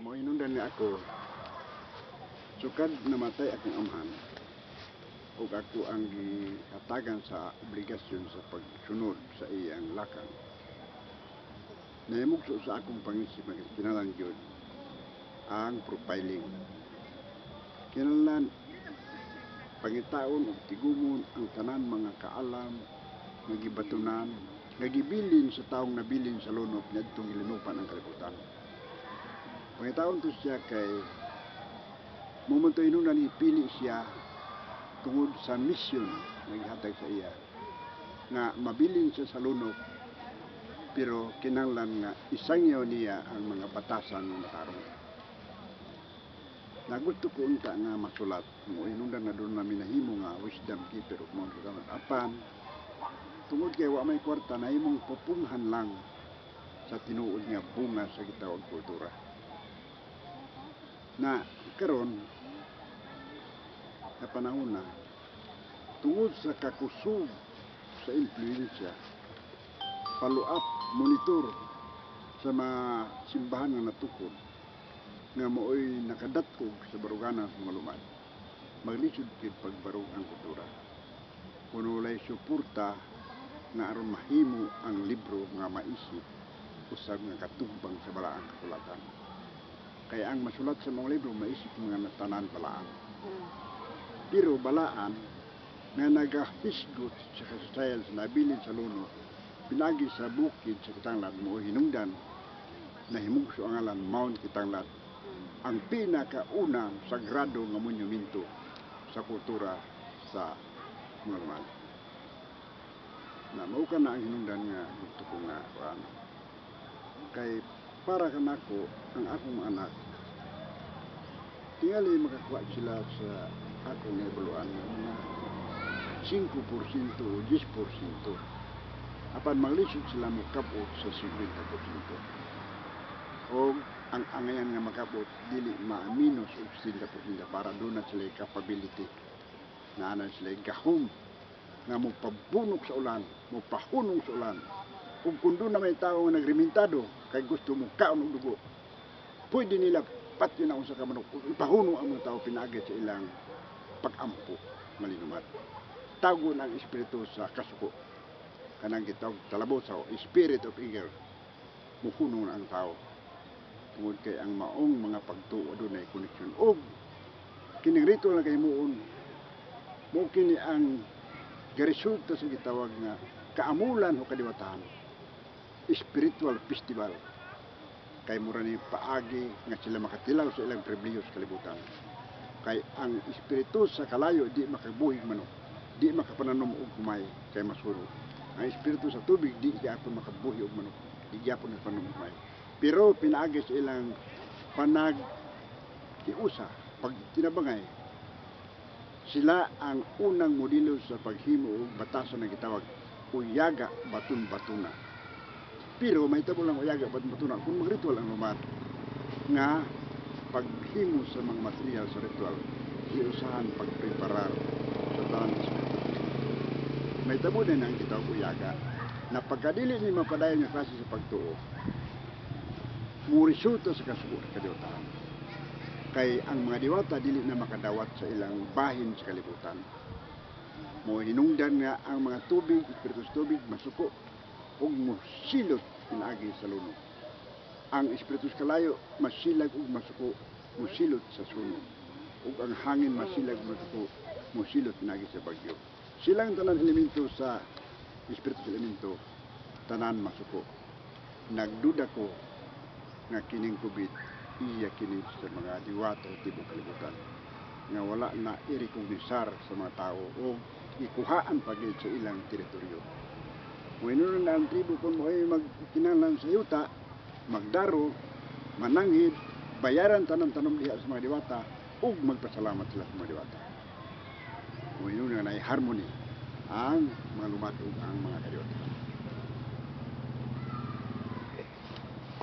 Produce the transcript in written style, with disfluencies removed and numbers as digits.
Mo hinungdan nga ako, sukad namatay akong amahan, ug ako ang gihatagan sa obligasyon sa pagsunod sa iyang lakang. Nahimugso sa akong pangisip nga kinahanglan gyud ang profiling. Kinahanglan pangitaon ug tigumon ang tanan mga kaalam nga gibatunan, nga gibilin sa taong nabilin sa lunop ngadtong gilinupan ang kalibutan. Pangitaon to siya kay momento hinungdan ipili siya tungod sa misyon nga gihatag sa iya nga mabilin siya sa lunop, pero kinahanglan nga isangyaw niya ang mga batasan nga matarong. Nagusto ko unta nga masulat mo hinungdan nga doon namin nahimo nga wisdom keeper of Mount Carmel. Apan tungod kay wa may kwarta nahimong pupunghan lang sa tinuod nga bunga sa gitawag kultura. Na karon sa panahon na tungod sa kakusog sa influensya, follow up, monitor sa mga simbahan nga natukod nga mooy nakadatog sa baruganan sa mga lumad, maglisod kid pagbarog ang kultura. Kuno walay suporta nga aron mahimo ang libro nga maisip usab nga katugbang sa balaang kasulatan. Kaya ang masulat sa mga libro maisip mga natanan balaan. Pero balaan nga nagahisgot sa kasaysayan sa nabilin sa luno, pinagi sa bukid sa Kitanglad mo hinungdan na himugso ang ngalan Mount Kitanglad, ang pinakaunang sagrado nga monumento sa kultura sa mga lumad. Na mao ka na ang hinungdan nga gusto ko nga kay para kanako ang akong anak tingali makakuha sila sa akong ebuluan nga 5% o 10%, apan maglisod sila makabot sa 50%, o ang angayan nga makabot dili ma-minus og 50% para doon na sila capability na ana sila gahom nga mopabunok sa ulan, mopahunong sa ulan. Kung kundo na may tao nga nagremintado kay gusto mo kaon og dugo, pwede nila patyo na unsa ka manok ipahunong ang mga tao pinagi sa ilang pag-ampo malinumad. Tagon ang espiritu sa kasuko, kanang gitawag talabot sa spirit of eagle, muhunong ang tao. Tungod kay ang maong mga pagtuo adunay koneksyon og kining ritual nga kahimuon mo kini ang resulta sa gitawag nga kaamulan o kadiwatahan, spiritual festival. Kay mura ni paagi nga sila makatilaw sa ilang pribilehiyo sa kalibutan. Kay ang espiritu sa kalayo di makabuhig manok, di makapananom og kumay kay masuro. Ang espiritu sa tubig di gyapon makabuhi og manok, di gyapon nagpanom kumay. Pero pinaagi sa ilang panag-iusa, pag tinabangay, sila ang unang modelo sa paghimo og batason na gitawag uyaga batun-batuna. Pero may tabo lang uyaga batun-batuna kung magritual ang lumad nga paghimo sa mga material sa ritual, iusahan pagpreparar sa tanan sa may tabo din ang gitawag uyaga na pagkadili ni mapadayon nga klase sa pagtuo mo resulta sa kasuko sa kadiwatahan. Kay ang mga diwata dili na makadawat sa ilang bahin sa kalibutan. Mo hinungdan nga ang mga tubig, espiritu sa tubig masuko ug mosilot pinaagi sa luno. Ang espiritu sa kalayo masilag ug masuko, mosilot sa suno. Ug ang hangin masilag ug masuko, mosilot pinaagi sa bagyo. Silang tanan elemento sa espiritu sa elemento, tanan masuko. Nagduda ko nga kining COVID iya kini sa mga diwata sa tibok kalibutan nga wala na i-recognisar sa mga tao o ikuhaan pagid sa ilang teritoryo. Kung na ang tribo kung mo ay magkinahanglan sa yuta, magdaro, mananghid, bayaran tanom-tanom diha sa mga diwata ug magpasalamat sila sa mga diwata. Kung na harmony ang mga lumad ug ang mga kadiwata.